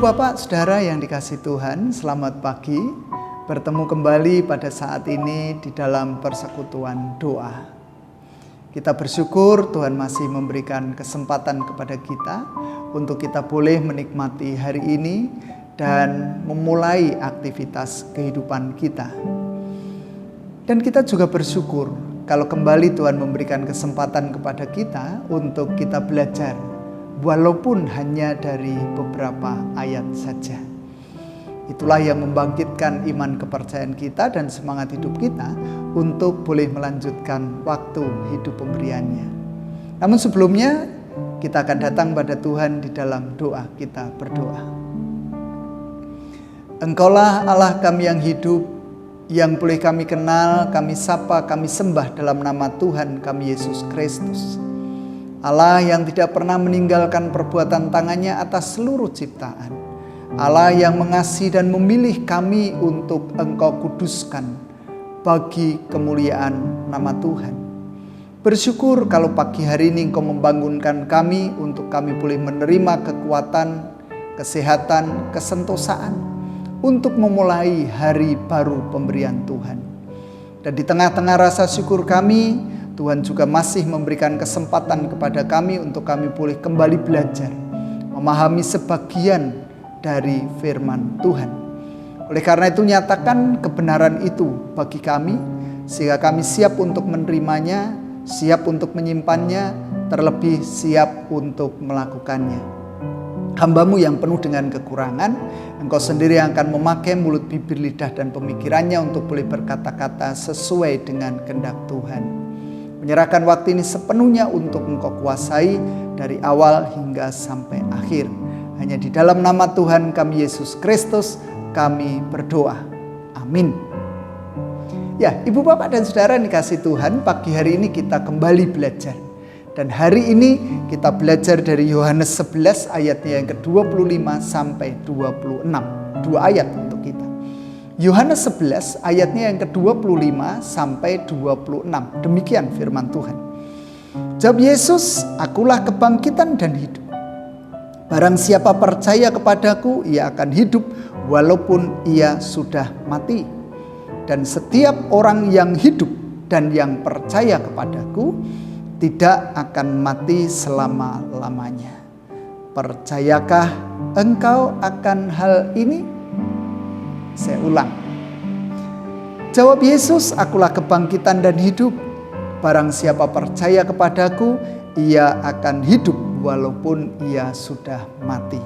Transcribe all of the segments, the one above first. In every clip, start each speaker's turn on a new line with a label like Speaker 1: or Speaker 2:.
Speaker 1: Bapak, Saudara yang dikasihi Tuhan, selamat pagi. Bertemu kembali pada saat ini di dalam persekutuan doa. Kita bersyukur Tuhan masih memberikan kesempatan kepada kita untuk kita boleh menikmati hari ini dan memulai aktivitas kehidupan kita. Dan kita juga bersyukur kalau kembali Tuhan memberikan kesempatan kepada kita untuk kita belajar, walaupun hanya dari beberapa ayat saja. Itulah yang membangkitkan iman kepercayaan kita dan semangat hidup kita untuk boleh melanjutkan waktu hidup pemberiannya. Namun sebelumnya kita akan datang pada Tuhan di dalam doa. Kita berdoa. Engkaulah Allah kami yang hidup, yang boleh kami kenal, kami sapa, kami sembah dalam nama Tuhan kami Yesus Kristus. Allah yang tidak pernah meninggalkan perbuatan tangannya atas seluruh ciptaan. Allah yang mengasihi dan memilih kami untuk Engkau kuduskan bagi kemuliaan nama Tuhan. Bersyukur kalau pagi hari ini Engkau membangunkan kami untuk kami boleh menerima kekuatan, kesehatan, kesentosaan untuk memulai hari baru pemberian Tuhan. Dan di tengah-tengah rasa syukur kami, Tuhan juga masih memberikan kesempatan kepada kami untuk kami boleh kembali belajar, memahami sebagian dari firman Tuhan. Oleh karena itu nyatakan kebenaran itu bagi kami, sehingga kami siap untuk menerimanya, siap untuk menyimpannya, terlebih siap untuk melakukannya. Hamba-Mu yang penuh dengan kekurangan, Engkau sendiri yang akan memakai mulut, bibir, lidah, dan pemikirannya untuk boleh berkata-kata sesuai dengan kehendak Tuhan. Menyerahkan waktu ini sepenuhnya untuk Engkau kuasai dari awal hingga sampai akhir. Hanya di dalam nama Tuhan kami Yesus Kristus kami berdoa. Amin. Ya, Ibu, Bapak, dan Saudara yang dikasihi Tuhan, pagi hari ini kita kembali belajar. Dan hari ini kita belajar dari Yohanes 11 ayatnya yang ke-25 sampai 26. 2 ayat untuk kita. Yohanes 11 ayatnya yang ke-25 sampai 26. Demikian firman Tuhan. Jawab Yesus, akulah kebangkitan dan hidup. Barang siapa percaya kepadaku, ia akan hidup walaupun ia sudah mati. Dan setiap orang yang hidup dan yang percaya kepadaku tidak akan mati selama-lamanya. Percayakah engkau akan hal ini? Saya ulang. Jawab Yesus, akulah kebangkitan dan hidup. Barang siapa percaya kepadaku, ia akan hidup walaupun ia sudah mati.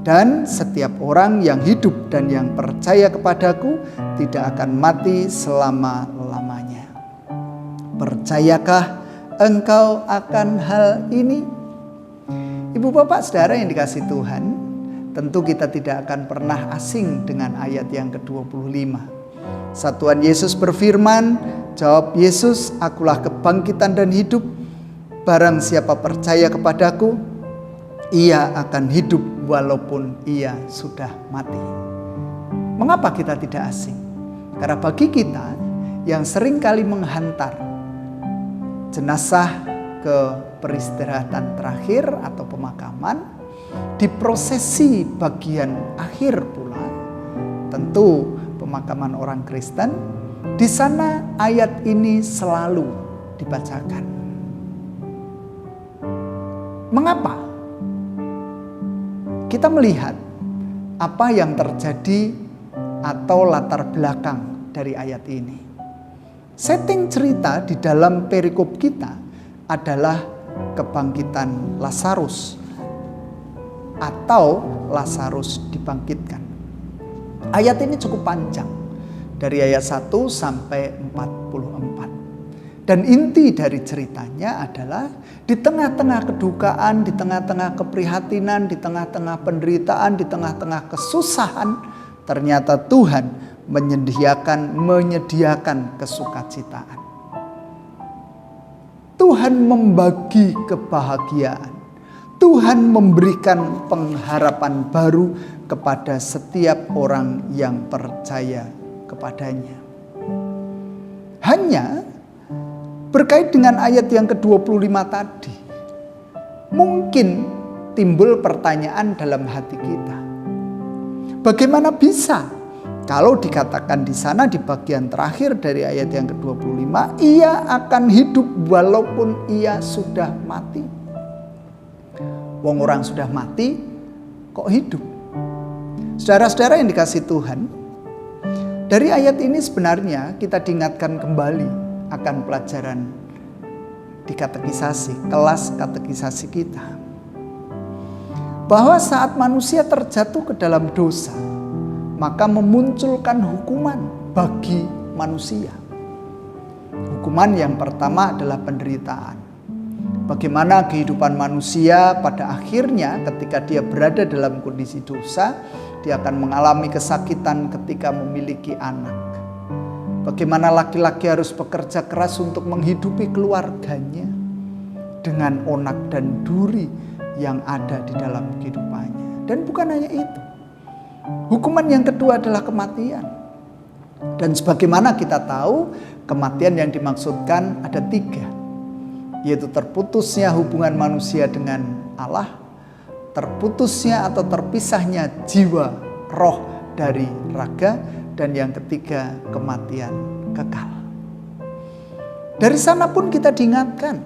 Speaker 1: Dan setiap orang yang hidup dan yang percaya kepadaku tidak akan mati selama-lamanya. Percayakah engkau akan hal ini? Ibu, Bapak, Saudara yang dikasihi Tuhan, tentu kita tidak akan pernah asing dengan ayat yang ke-25. Tuhan Yesus berfirman, jawab Yesus, akulah kebangkitan dan hidup. Barang siapa percaya kepadaku, ia akan hidup walaupun ia sudah mati. Mengapa kita tidak asing? Karena bagi kita yang seringkali menghantar jenazah ke peristirahatan terakhir atau pemakaman, di prosesi bagian akhir pula, tentu pemakaman orang Kristen, di sana ayat ini selalu dibacakan. Mengapa? Kita melihat apa yang terjadi atau latar belakang dari ayat ini. Setting cerita di dalam perikop kita adalah kebangkitan Lazarus, atau Lazarus dibangkitkan. Ayat ini cukup panjang, dari ayat 1 sampai 44. Dan inti dari ceritanya adalah di tengah-tengah kedukaan, di tengah-tengah keprihatinan, di tengah-tengah penderitaan, di tengah-tengah kesusahan, ternyata Tuhan menyediakan kesukacitaan. Tuhan membagi kebahagiaan. Tuhan memberikan pengharapan baru kepada setiap orang yang percaya kepadanya. Hanya berkait dengan ayat yang ke-25 tadi, mungkin timbul pertanyaan dalam hati kita. Bagaimana bisa? Kalau dikatakan di sana di bagian terakhir dari ayat yang ke-25, ia akan hidup walaupun ia sudah mati. Wong orang sudah mati kok hidup? Saudara-saudara yang dikasihi Tuhan, dari ayat ini sebenarnya kita diingatkan kembali akan pelajaran di katekisasi, kelas katekisasi kita. Bahwa saat manusia terjatuh ke dalam dosa, maka memunculkan hukuman bagi manusia. Hukuman yang pertama adalah penderitaan. Bagaimana kehidupan manusia pada akhirnya ketika dia berada dalam kondisi dosa, dia akan mengalami kesakitan ketika memiliki anak. Bagaimana laki-laki harus bekerja keras untuk menghidupi keluarganya dengan onak dan duri yang ada di dalam kehidupannya. Dan bukan hanya itu. Hukuman yang kedua adalah kematian. Dan sebagaimana kita tahu, kematian yang dimaksudkan ada 3. Yaitu terputusnya hubungan manusia dengan Allah, terputusnya atau terpisahnya jiwa, roh dari raga, dan yang ketiga kematian kekal. Dari sana pun kita diingatkan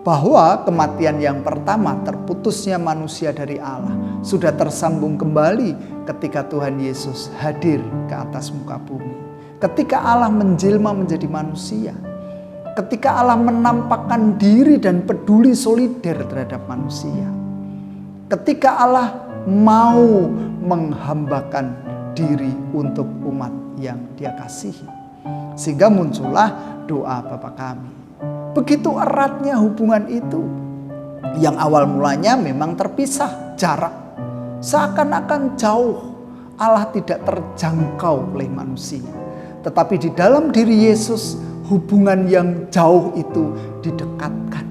Speaker 1: bahwa kematian yang pertama, terputusnya manusia dari Allah, sudah tersambung kembali ketika Tuhan Yesus hadir ke atas muka bumi. Ketika Allah menjelma menjadi manusia, ketika Allah menampakkan diri dan peduli solider terhadap manusia, ketika Allah mau menghambakan diri untuk umat yang Dia kasihi, sehingga muncullah doa Bapa Kami. Begitu eratnya hubungan itu, yang awal mulanya memang terpisah, jarak, seakan-akan jauh, Allah tidak terjangkau oleh manusia. Tetapi di dalam diri Yesus, hubungan yang jauh itu didekatkan,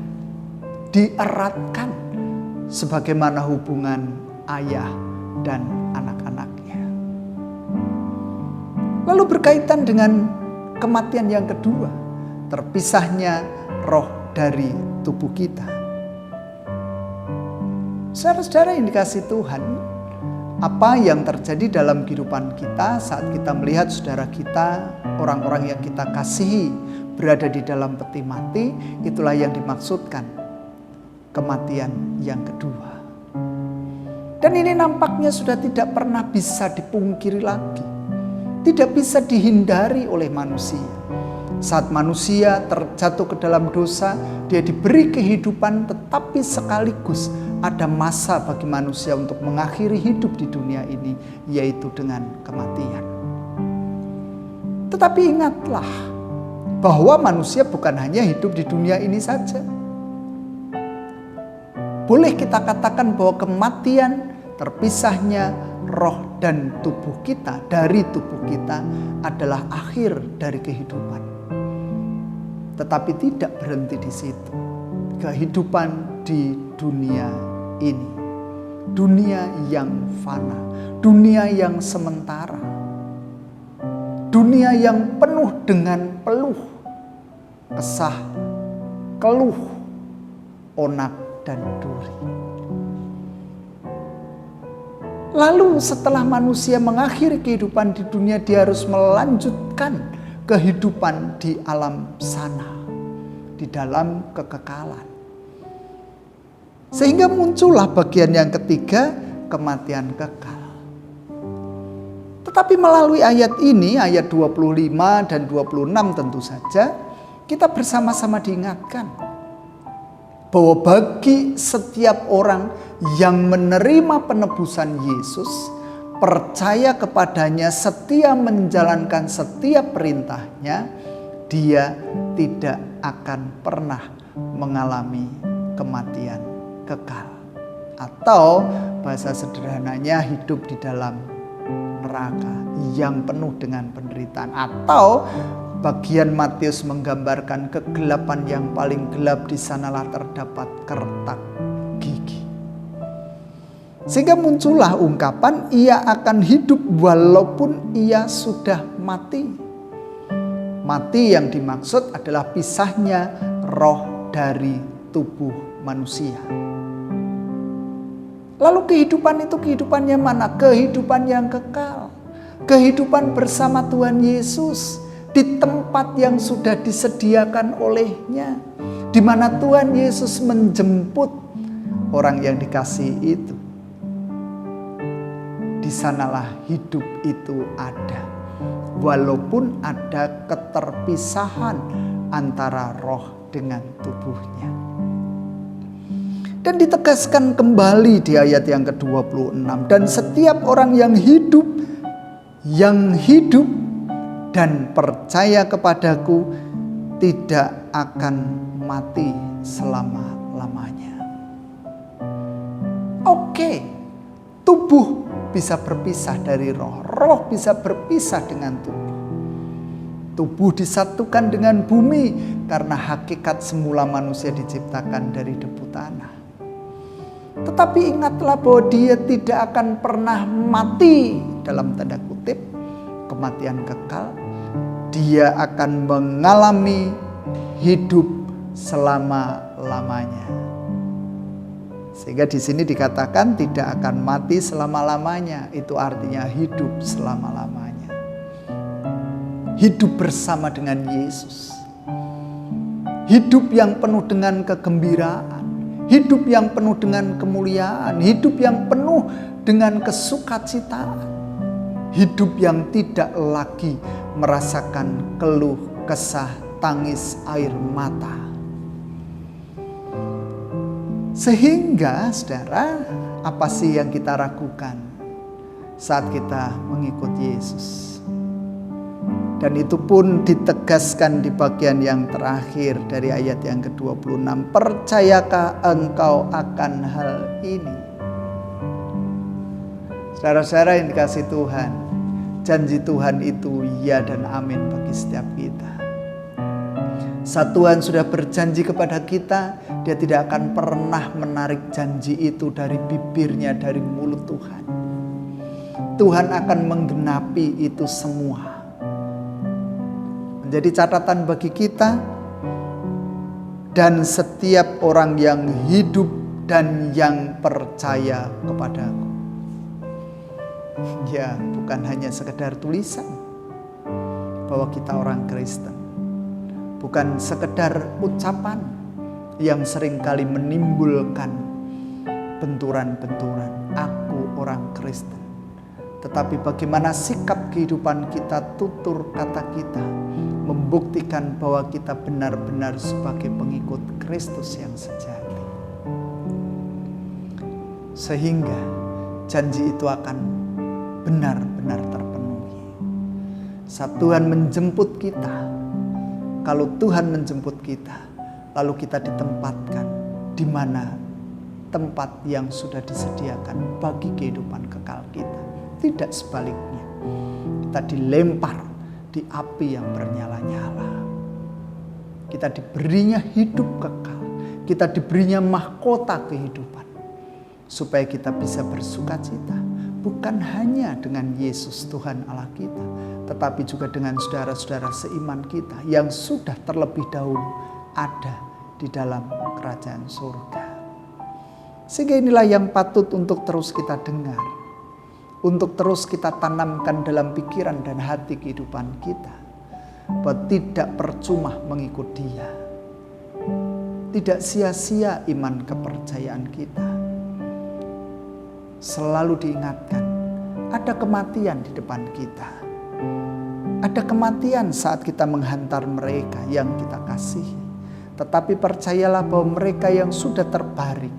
Speaker 1: dieratkan, sebagaimana hubungan ayah dan anak-anaknya. Lalu berkaitan dengan kematian yang kedua, terpisahnya roh dari tubuh kita. Saudara-saudara yang dikasihi Tuhan, apa yang terjadi dalam kehidupan kita saat kita melihat saudara kita, orang-orang yang kita kasihi berada di dalam peti mati, itulah yang dimaksudkan kematian yang kedua. Dan ini nampaknya sudah tidak pernah bisa dipungkiri lagi, tidak bisa dihindari oleh manusia. Saat manusia terjatuh ke dalam dosa, dia diberi kehidupan, tetapi sekaligus ada masa bagi manusia untuk mengakhiri hidup di dunia ini, yaitu dengan kematian. Tetapi ingatlah bahwa manusia bukan hanya hidup di dunia ini saja. Boleh kita katakan bahwa kematian, terpisahnya roh dan tubuh kita dari tubuh kita adalah akhir dari kehidupan. Tetapi tidak berhenti di situ. Kehidupan di dunia ini, dunia yang fana, dunia yang sementara, dunia yang penuh dengan peluh, kesah, keluh, onak, dan duri. Lalu setelah manusia mengakhiri kehidupan di dunia, dia harus melanjutkan kehidupan di alam sana, di dalam kekekalan. Sehingga muncullah bagian yang ketiga, kematian kekal. Tetapi melalui ayat ini, ayat 25 dan 26 tentu saja, kita bersama-sama diingatkan bahwa bagi setiap orang yang menerima penebusan Yesus, percaya kepadanya, setia menjalankan setiap perintahnya, dia tidak akan pernah mengalami kematian kekal. Atau bahasa sederhananya, hidup di dalam neraka yang penuh dengan penderitaan. Atau bagian Matius menggambarkan kegelapan yang paling gelap, di sanalah terdapat kertak gigi. Sehingga muncullah ungkapan, ia akan hidup walaupun ia sudah mati. Mati yang dimaksud adalah pisahnya roh dari tubuh manusia. Lalu kehidupan itu kehidupannya mana? Kehidupan yang kekal. Kehidupan bersama Tuhan Yesus di tempat yang sudah disediakan olehnya, di mana Tuhan Yesus menjemput orang yang dikasihi itu. Di sanalah hidup itu ada, walaupun ada keterpisahan antara roh dengan tubuhnya. Dan ditegaskan kembali di ayat yang ke-26, dan setiap orang yang hidup dan percaya kepadaku tidak akan mati selama-lamanya. Oke, tubuh bisa berpisah dari roh, roh bisa berpisah dengan tubuh. Tubuh disatukan dengan bumi karena hakikat semula manusia diciptakan dari debu tanah. Tetapi ingatlah bahwa dia tidak akan pernah mati, dalam tanda kutip, kematian kekal. Dia akan mengalami hidup selama-lamanya. Sehingga di sini dikatakan tidak akan mati selama-lamanya. Itu artinya hidup selama-lamanya. Hidup bersama dengan Yesus. Hidup yang penuh dengan kegembiraan. Hidup yang penuh dengan kemuliaan, hidup yang penuh dengan kesukacitaan, hidup yang tidak lagi merasakan keluh kesah, tangis air mata. Sehingga saudara, apa sih yang kita ragukan saat kita mengikut Yesus? Dan itu pun ditegaskan di bagian yang terakhir dari ayat yang ke-26. Percayakah engkau akan hal ini? Saudara-saudara yang dikasihi Tuhan, janji Tuhan itu ya dan amin bagi setiap kita. Saat Tuhan sudah berjanji kepada kita, Dia tidak akan pernah menarik janji itu dari bibirnya, dari mulut Tuhan. Tuhan akan menggenapi itu semua. Menjadi catatan bagi kita dan setiap orang yang hidup dan yang percaya kepadaku. Ya, bukan hanya sekedar tulisan bahwa kita orang Kristen. Bukan sekedar ucapan yang seringkali menimbulkan benturan-benturan. Aku orang Kristen. Tetapi bagaimana sikap kehidupan kita, tutur kata kita, membuktikan bahwa kita benar-benar sebagai pengikut Kristus yang sejati. Sehingga janji itu akan benar-benar terpenuhi. Saat Tuhan menjemput kita, kalau Tuhan menjemput kita, lalu kita ditempatkan di mana tempat yang sudah disediakan bagi kehidupan kekal kita. Tidak sebaliknya, kita dilempar di api yang bernyala-nyala. Kita diberinya hidup kekal, kita diberinya mahkota kehidupan, supaya kita bisa bersukacita, bukan hanya dengan Yesus Tuhan Allah kita, tetapi juga dengan saudara-saudara seiman kita yang sudah terlebih dahulu ada di dalam kerajaan surga. Sehingga inilah yang patut untuk terus kita dengar, untuk terus kita tanamkan dalam pikiran dan hati kehidupan kita, bahwa tidak percuma mengikut Dia, tidak sia-sia iman kepercayaan kita. Selalu diingatkan, ada kematian di depan kita, ada kematian saat kita menghantar mereka yang kita kasihi. Tetapi percayalah bahwa mereka yang sudah terbaring,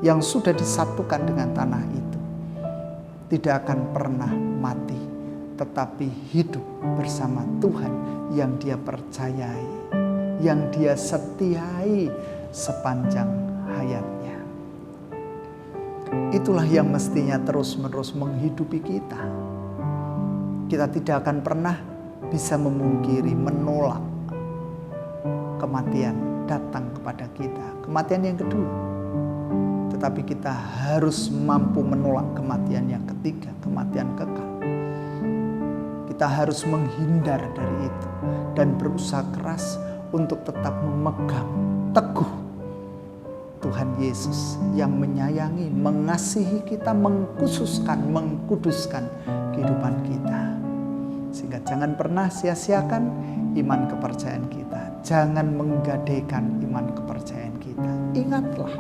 Speaker 1: yang sudah disatukan dengan tanah itu, tidak akan pernah mati, tetapi hidup bersama Tuhan yang Dia percayai, yang Dia setiai sepanjang hayatnya. Itulah yang mestinya terus-menerus menghidupi kita. Kita tidak akan pernah bisa memungkiri, menolak kematian datang kepada kita, kematian yang kedua. Tetapi kita harus mampu menolak kematian yang ketiga, kematian kekal. Kita harus menghindar dari itu dan berusaha keras untuk tetap memegang teguh Tuhan Yesus yang menyayangi, mengasihi kita, mengkhususkan, mengkuduskan kehidupan kita. Sehingga jangan pernah sia-siakan iman kepercayaan kita. Jangan menggadaikan iman kepercayaan kita. Ingatlah,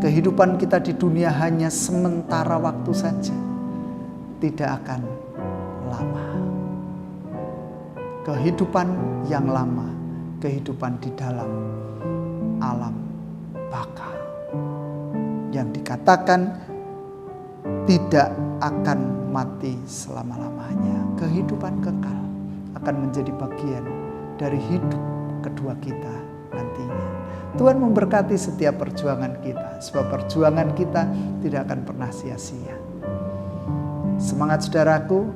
Speaker 1: kehidupan kita di dunia hanya sementara waktu saja. Tidak akan lama. Kehidupan yang lama, kehidupan di dalam alam baka, yang dikatakan tidak akan mati selama-lamanya. Kehidupan kekal akan menjadi bagian dari hidup kedua kita nantinya. Tuhan memberkati setiap perjuangan kita, sebab perjuangan kita tidak akan pernah sia-sia. Semangat saudaraku,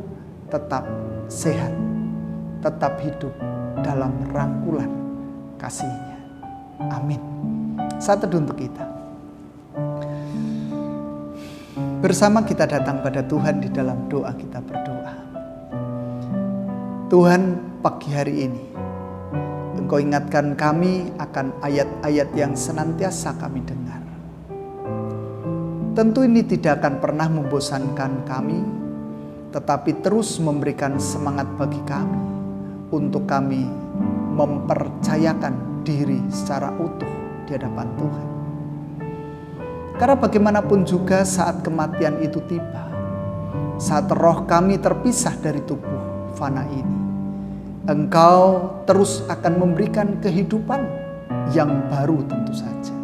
Speaker 1: tetap sehat, tetap hidup dalam rangkulan kasih-Nya. Amin. Saat teduh untuk kita. Bersama kita datang pada Tuhan di dalam doa, kita berdoa. Tuhan, pagi hari ini Engkau ingatkan kami akan ayat-ayat yang senantiasa kami dengar. Tentu ini tidak akan pernah membosankan kami, tetapi terus memberikan semangat bagi kami untuk kami mempercayakan diri secara utuh di hadapan Tuhan. Karena bagaimanapun juga saat kematian itu tiba, saat roh kami terpisah dari tubuh fana ini, Engkau terus akan memberikan kehidupan yang baru tentu saja.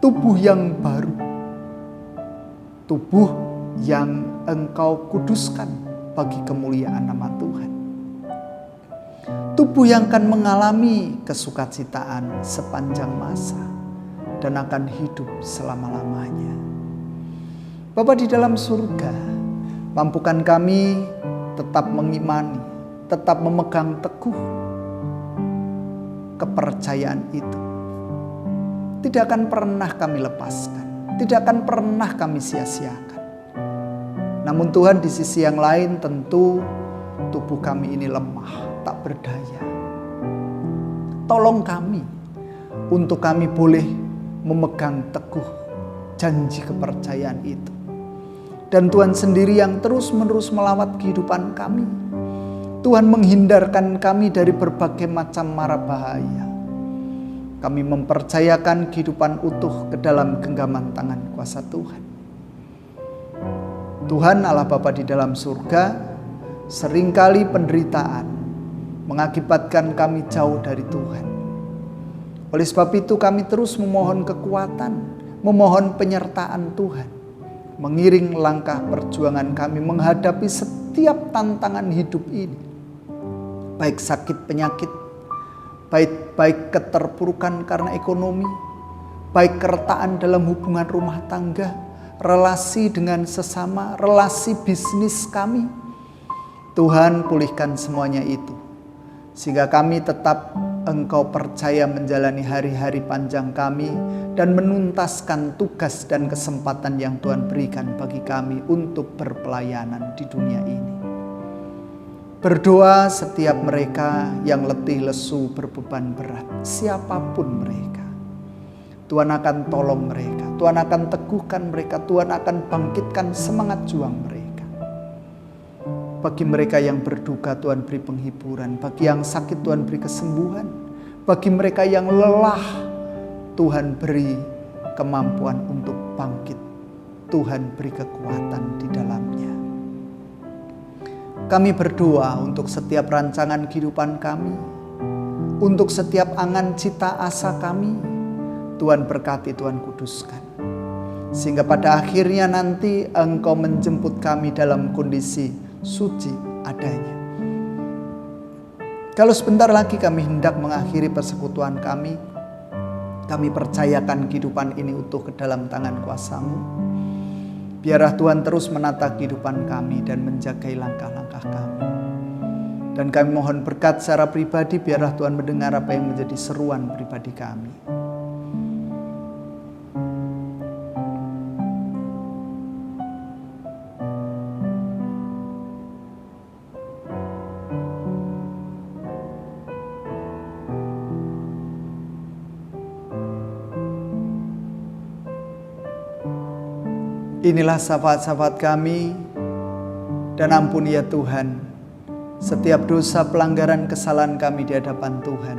Speaker 1: Tubuh yang baru, tubuh yang Engkau kuduskan bagi kemuliaan nama Tuhan. Tubuh yang akan mengalami kesukacitaan sepanjang masa dan akan hidup selama-lamanya. Bapa di dalam surga, mampukan kami tetap mengimani, tetap memegang teguh kepercayaan itu. Tidak akan pernah kami lepaskan, tidak akan pernah kami sia-siakan. Namun Tuhan, di sisi yang lain tentu tubuh kami ini lemah, tak berdaya. Tolong kami untuk kami boleh memegang teguh janji kepercayaan itu. Dan Tuhan sendiri yang terus-menerus melawat kehidupan kami. Tuhan menghindarkan kami dari berbagai macam mara bahaya. Kami mempercayakan kehidupan utuh ke dalam genggaman tangan kuasa Tuhan. Tuhan Allah Bapa di dalam surga, seringkali penderitaan mengakibatkan kami jauh dari Tuhan. Oleh sebab itu kami terus memohon kekuatan, memohon penyertaan Tuhan, mengiring langkah perjuangan kami menghadapi setiap tantangan hidup ini. Baik sakit penyakit, baik keterpurukan karena ekonomi, baik keretaan dalam hubungan rumah tangga, relasi dengan sesama, relasi bisnis kami. Tuhan, pulihkan semuanya itu, sehingga kami tetap Engkau percaya menjalani hari-hari panjang kami dan menuntaskan tugas dan kesempatan yang Tuhan berikan bagi kami untuk berpelayanan di dunia ini. Berdoa setiap mereka yang letih lesu berbeban berat, siapapun mereka. Tuhan akan tolong mereka, Tuhan akan teguhkan mereka, Tuhan akan bangkitkan semangat juang mereka. Bagi mereka yang berduka, Tuhan beri penghiburan. Bagi yang sakit, Tuhan beri kesembuhan. Bagi mereka yang lelah, Tuhan beri kemampuan untuk bangkit. Tuhan beri kekuatan di dalamnya. Kami berdoa untuk setiap rancangan kehidupan kami, untuk setiap angan cita asa kami. Tuhan berkati, Tuhan kuduskan. Sehingga pada akhirnya nanti Engkau menjemput kami dalam kondisi suci adanya. Kalau sebentar lagi kami hendak mengakhiri persekutuan kami percayakan kehidupan ini utuh ke dalam tangan kuasa-Mu. Biarlah Tuhan terus menata kehidupan kami dan menjagai langkah-langkah kami. Dan kami mohon berkat secara pribadi, biarlah Tuhan mendengar apa yang menjadi seruan pribadi kami. Inilah syafaat-syafaat kami, dan ampuni ya Tuhan setiap dosa, pelanggaran, kesalahan kami di hadapan Tuhan.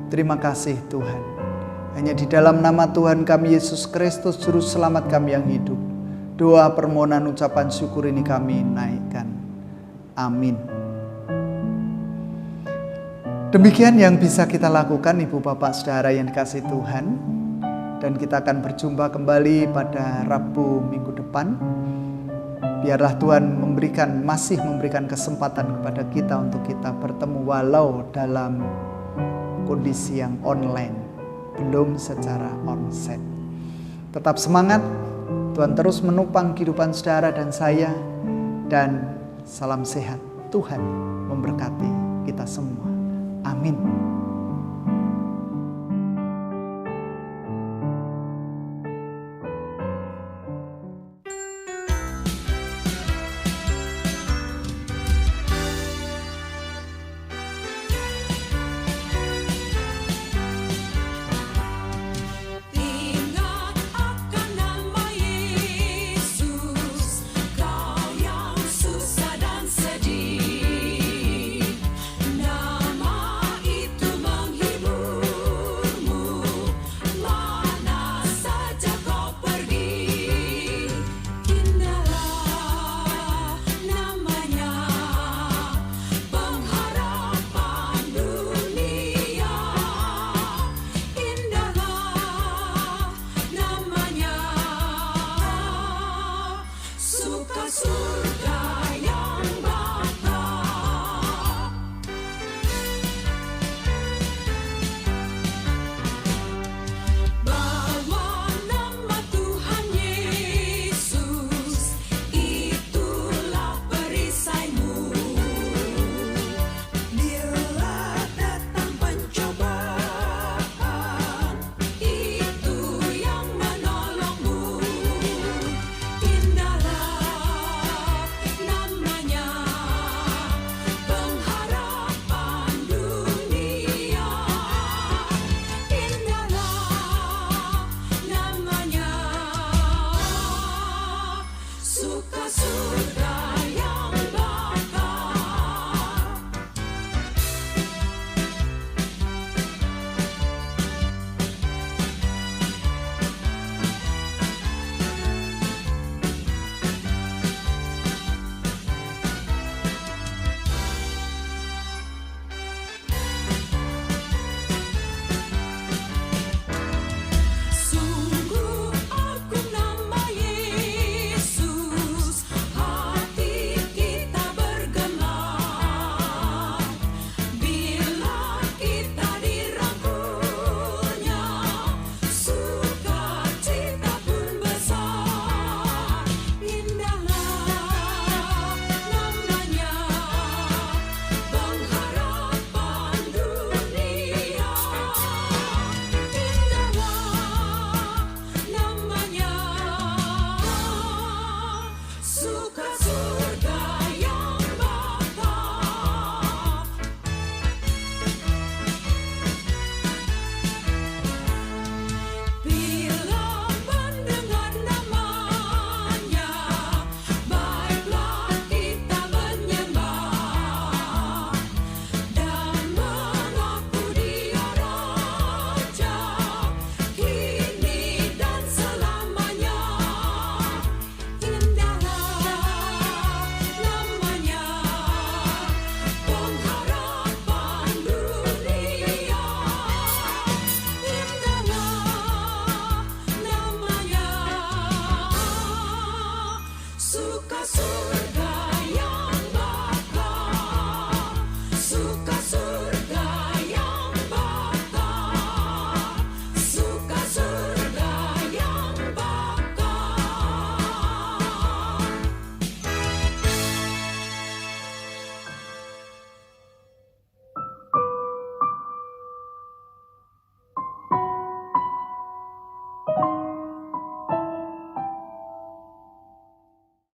Speaker 1: Terima kasih Tuhan. Hanya di dalam nama Tuhan kami Yesus Kristus, Juru Selamat kami yang hidup, doa, permohonan, ucapan syukur ini kami naikkan. Amin. Demikian yang bisa kita lakukan Ibu Bapak Saudara yang dikasihi Tuhan. Dan kita akan berjumpa kembali pada Rabu minggu depan. Biarlah Tuhan masih memberikan kesempatan kepada kita untuk kita bertemu walau dalam kondisi yang online, belum secara onsite. Tetap semangat, Tuhan terus menopang kehidupan saudara dan saya, dan salam sehat. Tuhan memberkati kita semua. Amin.